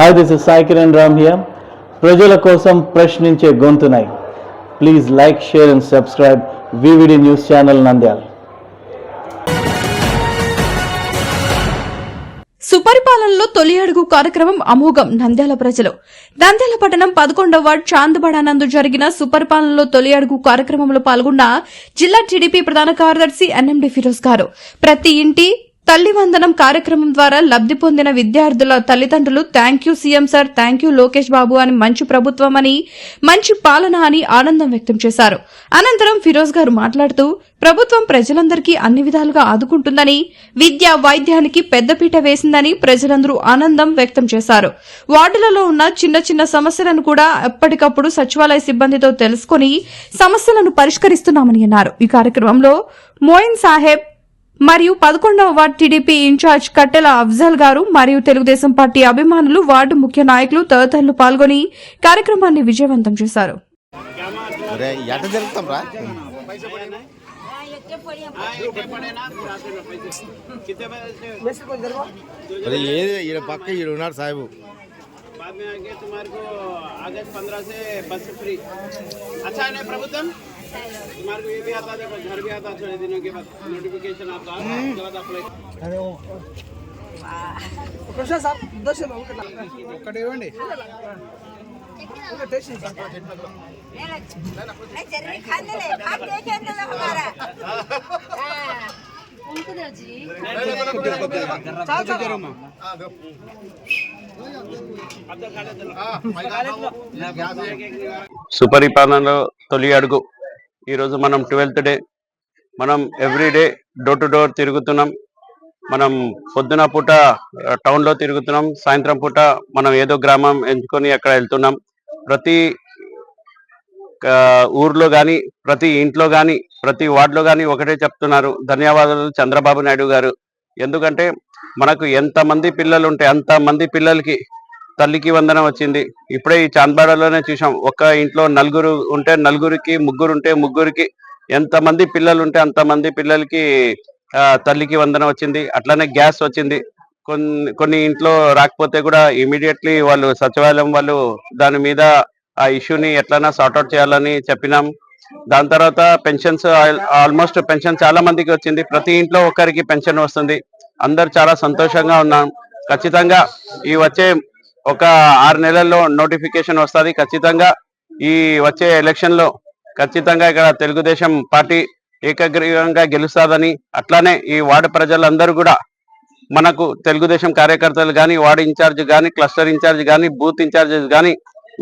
Hi, this is Sai Kiran Ram here. ప్రజల కోసం ప్రశ్నించే గొంతునై. Please like, share and subscribe VVD News Channel Nandyal. సుపరిపాలనలో తొలి అడుగు కార్యక్రమం అమోఘం. నంద్యాల ప్రజలు. నంద్యాల పట్టణం 11వ వార్డు చాందబడానందు జరిగిన సుపరిపాలనలో తొలి అడుగు కార్యక్రమంలో పాల్గొన్న జిల్లా టీడీపీ ప్రధాన కార్యదర్శి ఎన్ఎండి ఫిరోజ్ గారు ప్రతి ఇంటి తల్లి వందనం కార్యక్రమం ద్వారా లబ్ది పొందిన విద్యార్థుల తల్లిదండ్రులు thank you CM sir, thank you Lokesh Babu అని, మంచి ప్రభుత్వం అని, మంచి పాలన అని ఆనందం వ్యక్తం చేశారు. అనంతరం ఫిరోజ్ గారు మాట్లాడుతూ ప్రభుత్వం ప్రజలందరికీ అన్ని విధాలుగా ఆదుకుంటుందని, విద్య వైద్యానికి పెద్దపీట వేసిందని ప్రజలందరూ ఆనందం వ్యక్తం చేశారు. వార్డులలో ఉన్న చిన్న చిన్న సమస్యలను కూడా ఎప్పటికప్పుడు సచివాలయ సిబ్బందితో తెలుసుకుని సమస్యలను పరిష్కరిస్తున్నామని అన్నారు. ఈ కార్యక్రమంలో మోయిన్ సాహెబ్ మరియు 11వ వార్డు టీడీపీ ఇన్ఛార్జ్ కట్టెల అఫ్జల్ గారు మరియు తెలుగుదేశం పార్టీ అభిమానులు, వార్డు ముఖ్య నాయకులు తదితరులు పాల్గొని కార్యక్రమాన్ని విజయవంతం చేశారు. बाद में आगे तुम्हारे को अगस्त 15 से बस फ्री अच्छा है ना प्रभुत्व तुम्हारे को ये भी आता है घर भी आता थोड़े दिनों के बाद नोटिफिकेशन आता है गलत अप्लाई अरे वो प्रशासन साहब दर्शन ఒకటి ఇవ్వండి ఒక టేస్ట్ नहीं जरूरी खाने ले भाग देखे हम लोग हमारा उनको दो जी चाचा करो मां సుపరిపాలనలో తొలి అడుగు. ఈరోజు మనం 12th డే. మనం ఎవ్రీడే డోర్ టు డోర్ తిరుగుతున్నాం. మనం పొద్దున పూట టౌన్లో తిరుగుతున్నాం, సాయంత్రం పూట మనం ఏదో గ్రామం ఎంచుకొని అక్కడ వెళ్తున్నాం. ప్రతి ఊర్లో కానీ, ప్రతి ఇంట్లో కానీ, ప్రతి వార్డులో కానీ ఒకటే చెప్తున్నారు, ధన్యవాదాలు చంద్రబాబు నాయుడు గారు. ఎందుకంటే మనకు ఎంతమంది పిల్లలు ఉంటే అంతమంది పిల్లలకి తల్లికి వందనం వచ్చింది. ఇప్పుడే ఈ చాంద్బాడలోనే చూసాం, ఒక ఇంట్లో నలుగురు ఉంటే నలుగురికి, ముగ్గురు ఉంటే ముగ్గురికి, ఎంతమంది పిల్లలు ఉంటే అంతమంది పిల్లలకి తల్లికి వందనం వచ్చింది. అట్లానే గ్యాస్ వచ్చింది. కొన్ని ఇంట్లో రాకపోతే కూడా ఇమీడియట్లీ వాళ్ళు సచివాలయం వాళ్ళు దాని మీద ఆ ఇష్యూని ఎట్లైనా సార్ట్అవుట్ చేయాలని చెప్పినాం. దాని తర్వాత పెన్షన్స్, ఆల్మోస్ట్ పెన్షన్ చాలా మందికి వచ్చింది. ప్రతి ఇంట్లో ఒకరికి పెన్షన్ వస్తుంది. అందరు చాలా సంతోషంగా ఉన్నాం. ఖచ్చితంగా ఈ వచ్చే ఒక 6 నెలల్లో నోటిఫికేషన్ వస్తుంది. ఖచ్చితంగా ఈ వచ్చే ఎలక్షన్లో ఖచ్చితంగా ఇక్కడ తెలుగుదేశం పార్టీ ఏకగ్రీవంగా గెలుస్తుందని, అట్లానే ఈ వార్డు ప్రజలందరూ కూడా మనకు తెలుగుదేశం కార్యకర్తలు కానీ, వార్డు ఇన్ఛార్జ్ కానీ, క్లస్టర్ ఇన్ఛార్జ్ కానీ, బూత్ ఇన్ఛార్జెస్ కానీ,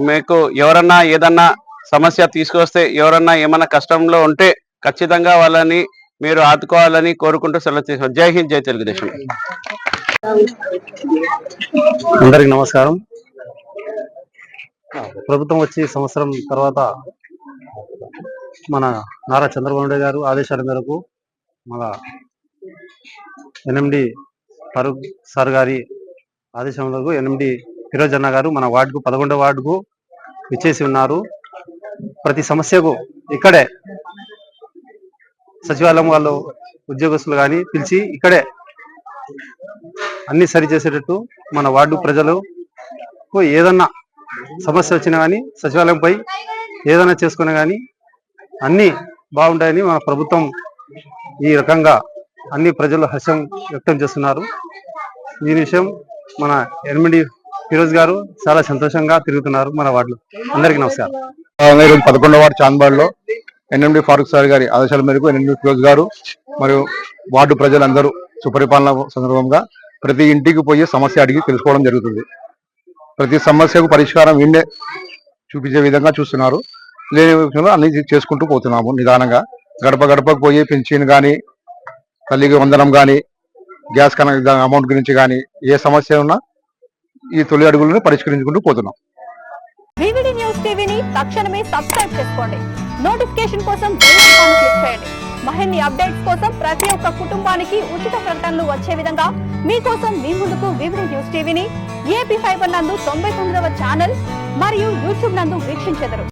మీకు ఎవరన్నా ఏదన్నా సమస్య తీసుకొస్తే, ఎవరన్నా ఏమన్నా కష్టంలో ఉంటే ఖచ్చితంగా వాళ్ళని మీరు ఆదుకోవాలని కోరుకుంటూ సెలవు తీసుకున్నాం. జై హింద్, జై తెలుగుదేశం. అందరికి నమస్కారం. ప్రభుత్వం వచ్చి సంవత్సరం తర్వాత మన నారా చంద్రబాబు నాయుడు గారు ఆదేశాల మేరకు మన ఎన్ఎండి ఫరూక్ సార్ గారి ఆదేశం మేరకు ఎన్ఎండి ఫిరోజ్ అన్న గారు మన వార్డుకు 11వ వార్డుకు ఇచ్చేసి ఉన్నారు. ప్రతి సమస్యకు ఇక్కడే సచివాలయం వాళ్ళు ఉద్యోగస్తులు కానీ పిలిచి ఇక్కడే అన్ని సరి చేసేటట్టు మన వార్డు ప్రజలకు ఏదన్నా సమస్య వచ్చినా కానీ సచివాలయంపై ఏదైనా చేసుకున్నా కానీ అన్నీ బాగుంటాయని మన ప్రభుత్వం ఈ రకంగా అన్ని ప్రజలు హర్షం వ్యక్తం చేస్తున్నారు. ఈ విషయం మన ఎన్ఎండి ఫిరోజ్ గారు చాలా సంతోషంగా తిరుగుతున్నారు మన వార్డులో. అందరికీ నమస్కారం. 11వ వార్డు చాంద్బాడ్లో ఎన్ఎండి ఫారూక్ సార్ గారి ఆదేశాల మేరకు ఎన్ఎండి ఫిరోజ్ గారు మరియు వార్డు ప్రజలందరూ సుపరిపాలన సందర్భంగా ప్రతి ఇంటికి పోయి సమస్య అడిగి తెలుసుకోవడం జరుగుతుంది. ప్రతి సమస్యకు పరిష్కారం వీళ్ళే చూపించే విధంగా చూస్తున్నారు. లేని విషయంలో అన్ని చేసుకుంటూ పోతున్నాము నిదానంగా. గడప గడపకు పోయి పెన్షన్ కానీ, తల్లికి వందనం కానీ, గ్యాస్ కనెక్ట్ అమౌంట్ గురించి కానీ ఏ సమస్య ఉన్నా ఈ తొలి అడుగులను పరిష్కరించుకుంటూ పోతున్నాం. VVD న్యూస్ టీవీని తక్షణమే సబ్స్క్రైబ్ చేసుకోండి. నోటిఫికేషన్ కోసం బెల్ ఐకాన్ క్లిక్ చేయండి. మరిన్ని అప్డేట్స్ కోసం ప్రతి ఒక్క కుటుంబానికి ఉచిత ప్రకటనలు వచ్చే విధంగా మీకోసం మీ ముందుకు VVD న్యూస్ టీవీని AP ఫైబర్ నందు 99వ ఛానల్ మరియు యూట్యూబ్ నందు వీక్షించెదరు.